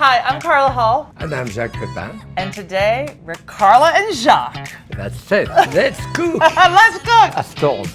Hi, I'm Carla Hall. And I'm Jacques Pepin. And today, we're Carla and Jacques. That's it. Let's cook. Let's cook. A storm.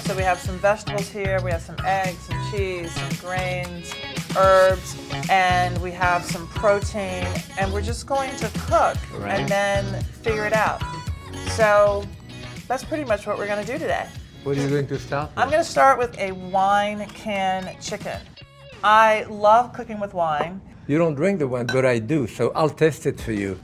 So we have some vegetables here. We have some eggs, some cheese, some grains, herbs, and we have some protein. And we're just going to cook and then figure it out. So that's pretty much what we're going to do today. What are you going to start with? I'm going to start with a wine can chicken. I love cooking with wine. You don't drink the wine, but I do, so I'll test it for you.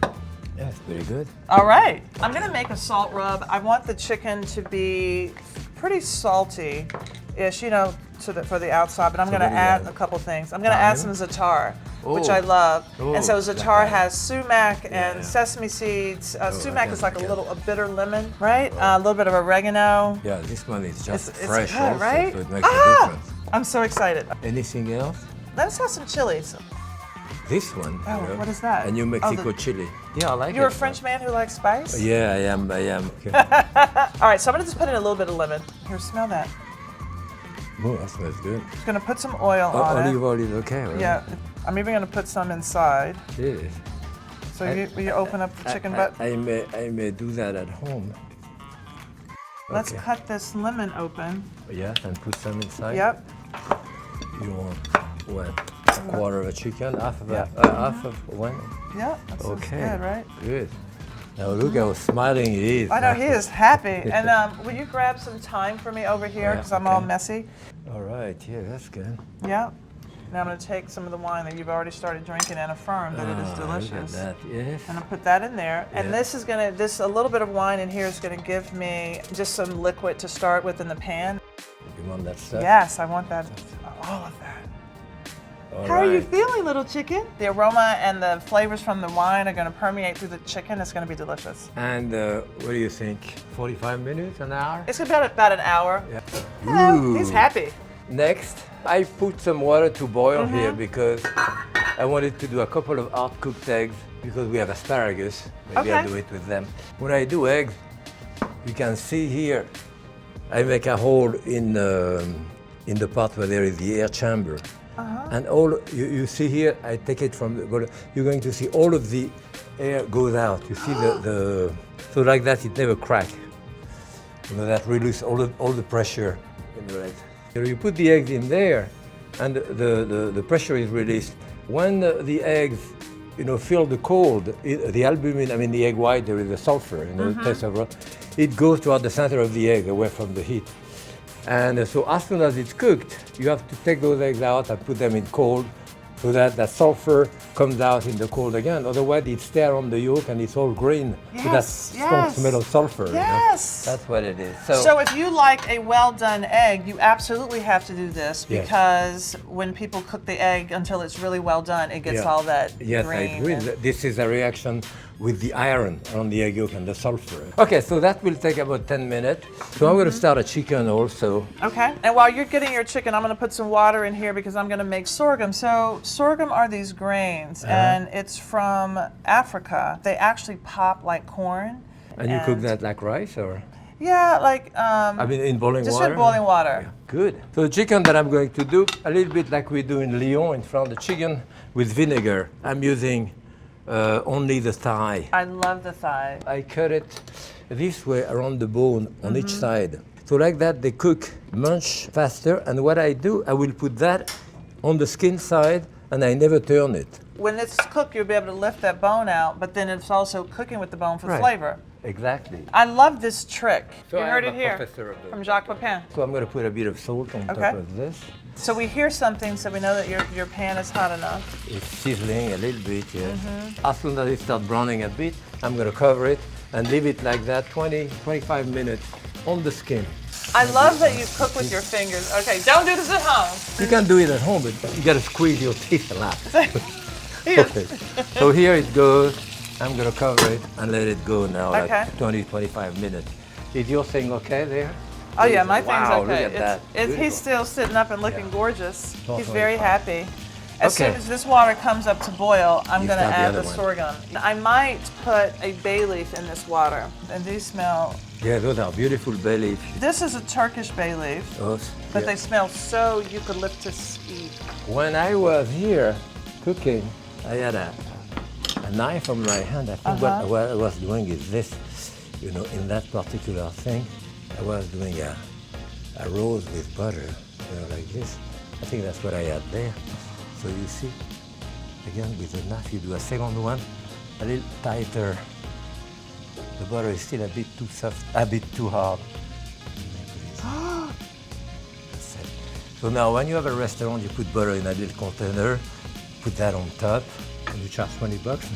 Yeah, it's pretty good. All right. I'm going to make a salt rub. I want the chicken to be pretty salty-ish, you know, for the outside, but I'm going to add a couple things. I'm going to add some za'atar, which I love. And so za'atar has sumac and sesame seeds. Sumac is like a bitter lemon, right? A little bit of oregano. Yeah, this one is just It's fresh good, also, right? so it makes a difference. I'm so excited. Anything else? Let's have some chilies. This one. Oh, what is that? A New Mexico chili. Yeah, I like it. You're a French man who likes spice? Yeah, I am. Okay. All right, so I'm going to just put in a little bit of lemon. Here, smell that. Oh, that smells good. Just going to put some oil on it. Olive oil is okay, right? Yeah, I'm even going to put some inside. Yes. So you open up the chicken butt? I may do that at home. Let's cut this lemon open. Yes, and put some inside. Yep. You want what? A quarter of a chicken, half of one. Yeah, that sounds good, right? Good. Now look how smiling he is. I know, he is happy. And will you grab some thyme for me over here, because I'm all messy? All right, yeah, that's good. Yeah. Now I'm going to take some of the wine that you've already started drinking and affirm that it is delicious. Look at that, yes. And I'll put that in there. And this is going to, a little bit of wine in here is going to give me just some liquid to start with in the pan. You want that stuff? Yes, I want that, all of that. How are you feeling, little chicken? The aroma and the flavors from the wine are going to permeate through the chicken. It's going to be delicious. And what do you think? 45 minutes, an hour? It's about an hour. Yeah. Hello, he's happy. Next, I put some water to boil here because I wanted to do a couple of hard-cooked eggs because we have asparagus. Maybe I'll do it with them. When I do eggs, you can see here, I make a hole in the part where there is the air chamber. And all you see here, I take it from you're going to see all of the air goes out. You see so like that it never cracks. You know, that release all the pressure in the eggs. You put the eggs in there, and the pressure is released. When the eggs, feel the cold, the albumin, I mean the egg white, there is the sulfur, the taste of it goes toward the center of the egg, away from the heat. And so as soon as it's cooked, you have to take those eggs out and put them in cold so that the sulfur comes out in the cold again. Otherwise, it's there on the yolk and it's all green with that strong smell of sulfur. Yes. That's what it is. So if you like a well-done egg, you absolutely have to do this because when people cook the egg until it's really well done, it gets all that green. Yes, I agree. This is a reaction with the iron on the egg yolk and the sulfur. Okay, so that will take about 10 minutes. So I'm going to start a chicken also. Okay, and while you're getting your chicken, I'm going to put some water in here because I'm going to make sorghum. So sorghum are these grains, and it's from Africa. They actually pop like corn. And you cook that like rice, or? Yeah, like I mean, in boiling water? Just in boiling water. Yeah, good. So the chicken that I'm going to do, a little bit like we do in Lyon in France, the chicken with vinegar. I'm using only the thigh. I love the thigh. I cut it this way around the bone on each side. So like that they cook much faster, and what I do, I will put that on the skin side and I never turn it. When it's cooked, you'll be able to lift that bone out, but then it's also cooking with the bone for flavor. Exactly. I love this trick. So you heard it here from Jacques Pepin. So I'm going to put a bit of salt on top of this. So we hear something, so we know that your pan is hot enough. It's sizzling a little bit, yes. As soon as it starts browning a bit, I'm going to cover it and leave it like that 20-25 minutes on the skin. I love that you cook with your fingers. Okay, don't do this at home. You can do it at home, but you got to squeeze your teeth a lot. Okay. So here it goes. I'm going to cover it and let it go now, like 20-25 minutes. Is your thing okay there? Oh yeah, my thing's okay. Look at that. He's still sitting up and looking gorgeous. He's very happy. As soon as this water comes up to boil, I'm going to add the sorghum. I might put a bay leaf in this water, and these smell. Yeah, those are beautiful bay leaves. This is a Turkish bay leaf. Oh, but they smell so eucalyptus-y. When I was here cooking, I had a knife on my hand. I think what I was doing is this, you know, in that particular thing, I was doing a roast with butter, you know, like this. I think that's what I had there. So you see, again, with the knife, you do a second one, a little tighter. The butter is still a bit too soft, a bit too hard. That's it. So now when you have a restaurant, you put butter in a little container, put that on top, and you charge $20.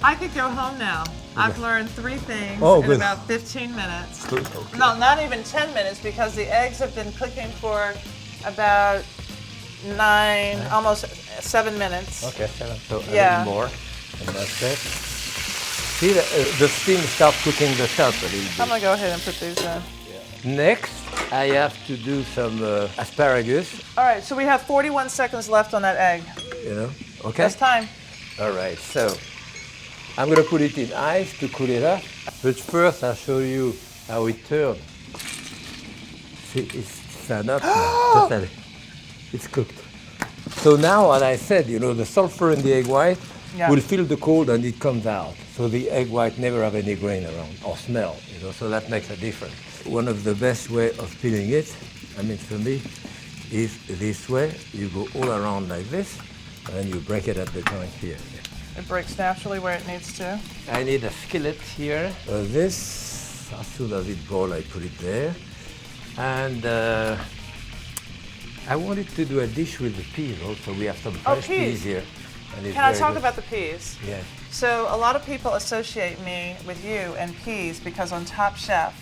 I could go home now. I've learned 3 things in about 15 minutes. Good, okay. No, not even 10 minutes because the eggs have been cooking for about 9, almost 7 minutes. Okay, 7. So a little more, and that's it. See, the steam starts cooking the top a little bit. I'm gonna go ahead and put these in. Next, I have to do some asparagus. All right, so we have 41 seconds left on that egg. You know, okay? That's time. All right, so I'm gonna put it in ice to cool it off. But first, I'll show you how it turns. See, it's stand up now. Totally. It's cooked. So now, as I said, you know, the sulfur in the egg white will feel the cold and it comes out. So the egg white never have any grain around or smell, you know, so that makes a difference. One of the best way of peeling it, I mean for me, is this way. You go all around like this, and then you break it at the joint here. It breaks naturally where it needs to. I need a skillet here. This, as soon as it boils, I put it there. And I wanted to do a dish with the peas also. We have some fresh peas here. Can I talk about the peas? Yeah. So a lot of people associate me with you and peas because on Top Chef,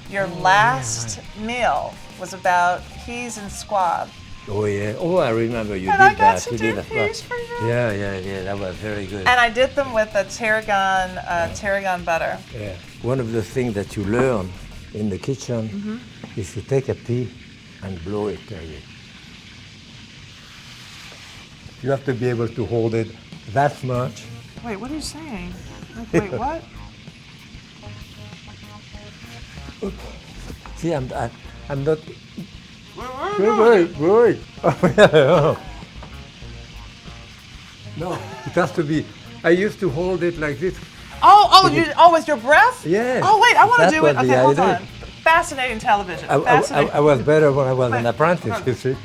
your last meal was about peas and squab. Oh yeah. Oh, I remember you and did I got that. to You do did peas for you. Yeah. That was very good. And I did them with a tarragon butter. Yeah. One of the things that you learn in the kitchen is to take a pea and blow it. You have to be able to hold it that much. Wait, what are you saying? Wait, what? See, I'm not. Wait. No, it has to be. I used to hold it like this. With your breath? Yes. Oh, wait, I want to do it. was Okay, the hold idea. on. Fascinating television. I was better when I was an apprentice, you see.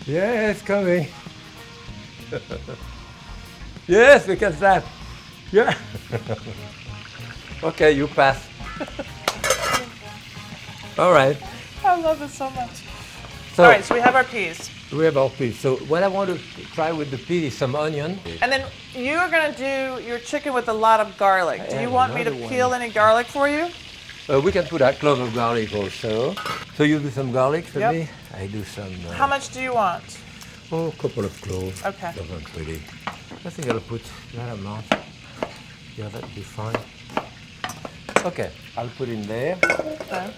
Yeah, it's coming. Yes, look at that. Yeah. Okay, you pass. All right. I love it so much. So, all right, so we have our peas. We have our peas. So what I want to try with the peas is some onion. And then you are going to do your chicken with a lot of garlic. Do you want me to peel any garlic for you? We can put a clove of garlic also. So you do some garlic for me? I do some... How much do you want? Oh, a couple of cloves. Okay. Doesn't really... I think I'll put that amount. Yeah, that'd be fine. Okay, I'll put in there. Okay.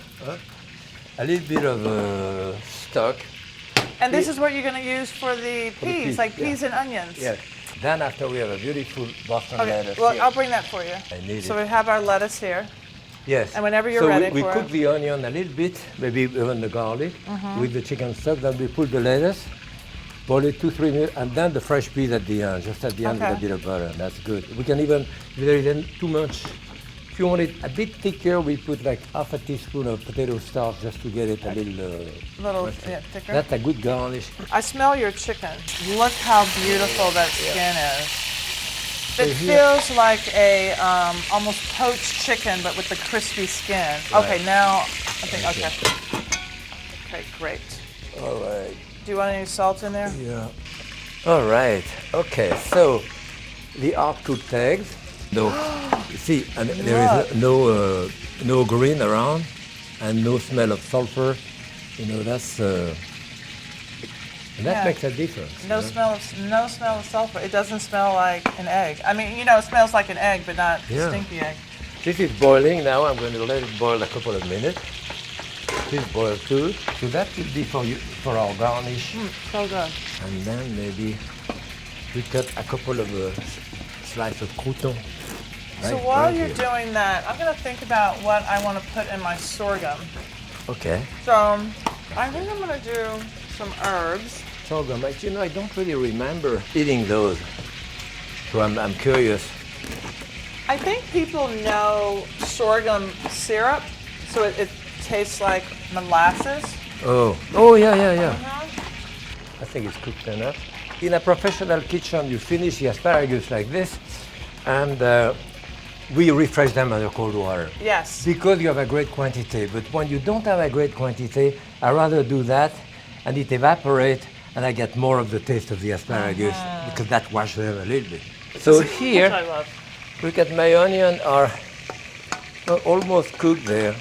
A little bit of stock. And this is what you're going to use for the peas, like peas and onions? Yes. Then after we have a beautiful Boston lettuce. Well, here. I'll bring that for you. I need so it. we have our lettuce here. Yes. And whenever you're ready we cook the onion a little bit, maybe even the garlic, with the chicken stock. Then we put the lettuce, boil it 2-3 minutes, and then the fresh peas at the end, just at the end with a bit of butter. That's good. We can even, if there isn't too much, if you want it a bit thicker, we put like half a teaspoon of potato starch just to get it a little thicker. That's a good garnish. I smell your chicken. Look how beautiful that skin is. It feels like a almost poached chicken, but with the crispy skin. Right. Okay, now I think okay, great. All right. Do you want any salt in there? Yeah. All right. Okay. So the hard-cooked eggs. No, see, and there is no green around, and no smell of sulfur. You know, that's and that makes a difference. No smell of sulfur. It doesn't smell like an egg. I mean, you know, it smells like an egg, but not a stinky egg. This is boiling now. I'm going to let it boil a couple of minutes. This boil too. So that will be for our garnish. So good. And then maybe we cut a couple of slices of crouton. So while you're doing that, I'm going to think about what I want to put in my sorghum. Okay. So I think I'm going to do some herbs. Sorghum, but you know, I don't really remember eating those. So I'm curious. I think people know sorghum syrup, so it tastes like molasses. Oh, yeah. I think it's cooked enough. In a professional kitchen, you finish the asparagus like this, and we refresh them under cold water. Yes. Because you have a great quantity. But when you don't have a great quantity, I rather do that, and it evaporates, and I get more of the taste of the asparagus because that washes them a little bit. So here, I love. look at my onion are almost cooked there.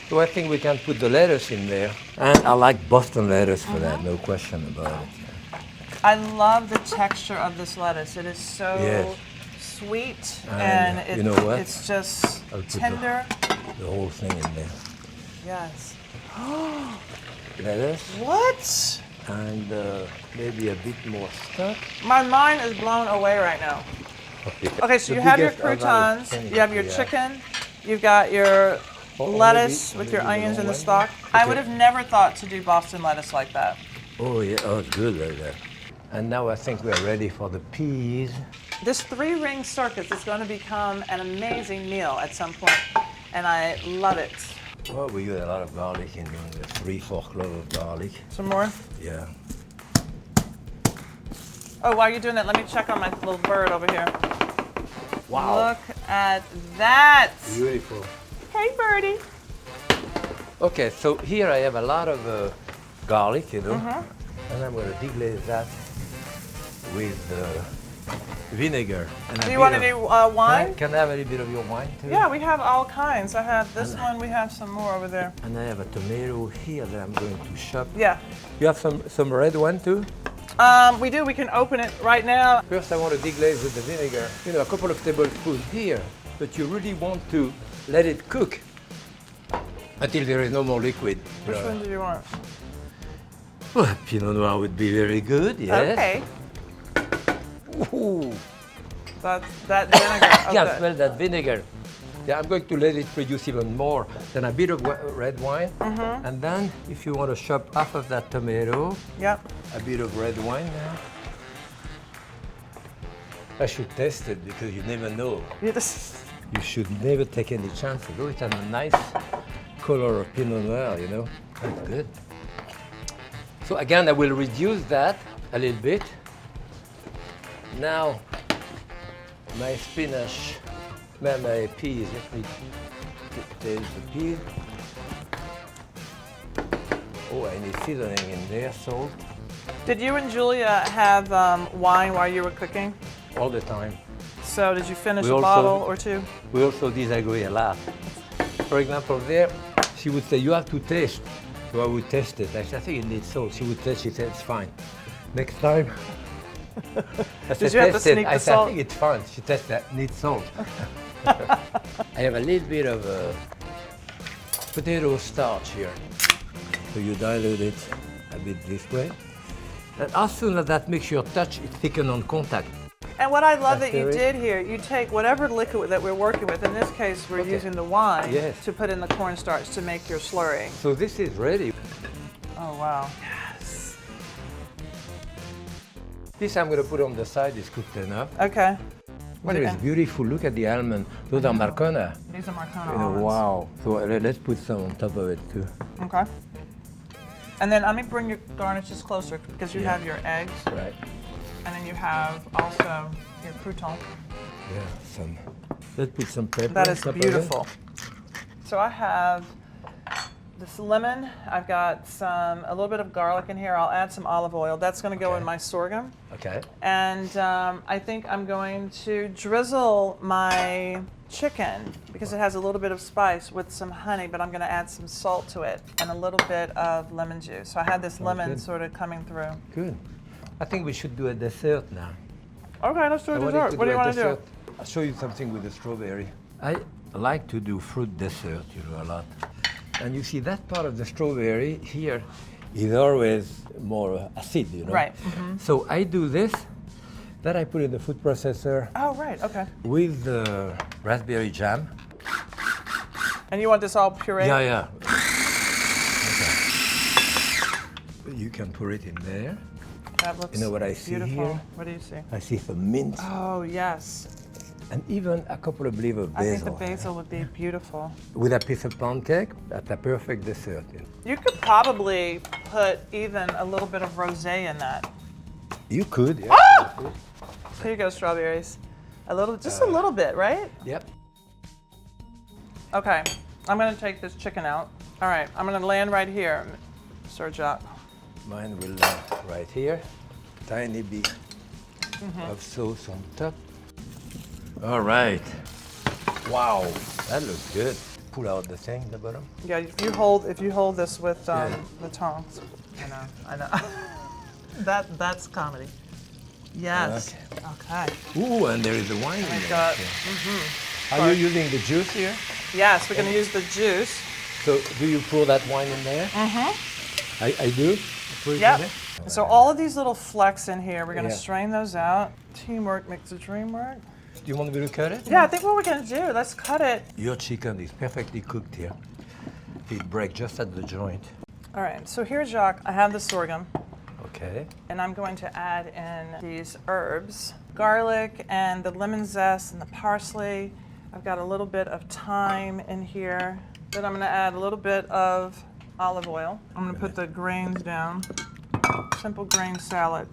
So I think we can put the lettuce in there. And I like Boston lettuce for that, no question about it. I love the texture of this lettuce. It is so sweet and you know what? It's just I'll put tender. The whole thing in there. Yes. Lettuce. What? And maybe a bit more stuff. My mind is blown away right now. Okay, so you have your croutons, you have your chicken, you've got your lettuce with your onions in the stock. I would have never thought to do Boston lettuce like that. Oh yeah, oh it's good like that. And now I think we're ready for the peas. This 3-ring circus is going to become an amazing meal at some point, and I love it. Well, we use a lot of garlic in there, 3-4 cloves of garlic. Some more? Yeah. Oh, while you're doing that, let me check on my little bird over here. Wow. Look at that. Beautiful. Hey, birdie. Okay, so here I have a lot of garlic, you know, and I'm going to deglaze that with vinegar. And Do you want to do wine? Can I have a little bit of your wine too? Yeah, we have all kinds. I have this one. We have some more over there. And I have a tomato here that I'm going to chop. Yeah. You have some red one too? We do. We can open it right now. First I want to deglaze with the vinegar. You know, a couple of tablespoons here, but you really want to let it cook until there is no more liquid. Which one do you want? Well, Pinot Noir would be very good, yes. Okay. Ooh. That vinegar. I can smell that vinegar. Yeah, I'm going to let it produce even more. Then a bit of red wine. And then, if you want to chop half of that tomato, Yep. a bit of red wine now. I should test it because you never know. You just, You should never take any chances. Oh, it has a nice color of Pinot Noir, you know. That's good. So again, I will reduce that a little bit. Now, my spinach, my peas, let me taste the peas. Oh, I need seasoning in there, salt. did you and Julia have wine while you were cooking? All the time. So did you finish We a also- bottle or two? We also disagree a lot. For example, there, she would say, you have to taste. So I would test it. I said, I think it needs salt. She would taste, she said, it's fine. Next time, I said, Did you have to test it. sneak I the said, salt? I think it's fine. She tested that, needs salt. I have a little bit of potato starch here. So you dilute it a bit this way. And as soon as that makes your touch, it thicken on contact. And what I love that you That's did here, you take whatever liquid that we're working with. In this case, we're using the wine Yes. to put in the cornstarch to make your slurry. So this is ready. Oh, wow. Yes. This I'm going to put on the side, it's cooked enough. Okay. Well, it's beautiful. Look at the almond. Those are Marcona. These are Marcona You know, almonds. wow. So let's put some on top of it too. Okay. And then let me bring your garnishes closer because you have your eggs Right. and then you have also your crouton. Yeah. Some. Let's put some pepper. That on is top of it. beautiful. So I have this lemon. I've got a little bit of garlic in here. I'll add some olive oil. That's going to go in my sorghum. Okay. And I think I'm going to drizzle my chicken because it has a little bit of spice with some honey, but I'm going to add some salt to it and a little bit of lemon juice. So I had this lemon good. sort of coming through. Good. I think we should do a dessert now. Okay, let's do a I wanted dessert. What do you a want to do? dessert. I'll show you something with the strawberry. I like to do fruit dessert, you know, a lot. And you see that part of the strawberry here is always more acid, you know. Right. So I do this, That I put in the food processor Oh, right, okay. with the raspberry jam. And you want this all pureed? Yeah, yeah. Okay. You can put it in there. That looks You know what I see beautiful. here? What do you see? I see some mint Oh, yes. and even a couple of leaves of I think basil. the basil would be beautiful. With a piece of pound cake, that's a perfect dessert. You could probably put even a little bit of rosé in that. You could, yeah. Ah! Here you go, strawberries. Just a little bit, right? Yep. Okay, I'm gonna take this chicken out. All right, I'm gonna land right here, Sir Jacques. Mine will right here. Tiny bit of sauce on top. All right. Wow, that looks good. Pull out the thing, the bottom. Yeah, if you hold this with the tongs. I know. That's comedy. Yes. Okay. Okay. Ooh, and there is the wine in I've there. got. Are you using the juice here? Yes, we're gonna use the juice. So do you pour that wine in there? Mm-hmm. I do? Pour it in Yep. there? So all of these little flecks in here, we're gonna Yeah. strain those out. Teamwork makes the dream work. Do you want me to cut it? Yeah, I think what we're gonna do, let's cut it. Your chicken is perfectly cooked here. It breaks just at the joint. All right, so here, Jacques, I have the sorghum, Okay. and I'm going to add in these herbs. Garlic and the lemon zest and the parsley. I've got a little bit of thyme in here. Then I'm gonna add a little bit of olive oil. I'm gonna put the grains down. Simple grain salad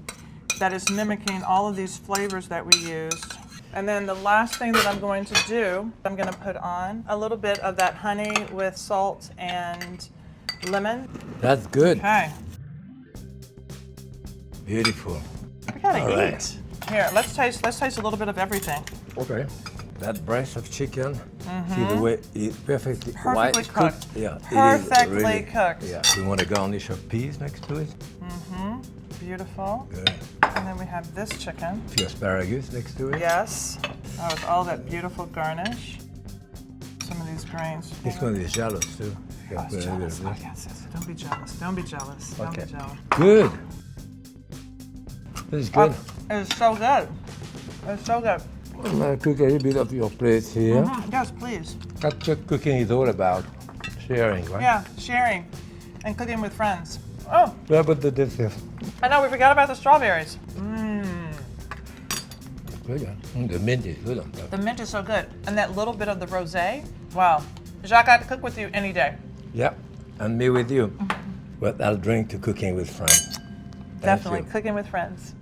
that is mimicking all of these flavors that we used. And then the last thing that I'm going to do, I'm gonna put on a little bit of that honey with salt and lemon. That's good. Okay, Beautiful. we gotta All eat. right. Here, let's taste a little bit of everything. Okay. That breast of chicken, see the way it's perfectly white Perfectly cooked. Yeah, Perfectly it is really, cooked. Yeah. We want a garnish of peas next to it. Beautiful. Good. And then we have this chicken. A few asparagus next to it. Yes. Oh, with all that beautiful garnish. Some of these grains. This one is jealous too. You Oh, can it's put a little jealous. bit Oh, of this. yes, yes. Don't be jealous. Don't be jealous. Don't Okay. be jealous. Good. This is good. Oh, it's so good. It's so good. I'm gonna cook a little bit of your plate here. Yes, please. That's what cooking is all about. Sharing, right? Yeah, sharing and cooking with friends. Oh, What about the dessert? I know, we forgot about the strawberries. Good, yeah. The mint is good on top. The mint is so good. And that little bit of the rosé. Wow. Jacques, I'd cook with you any day. Yeah, and me with you. But I'll drink to cooking with friends. Thank Definitely. you. Cooking with friends.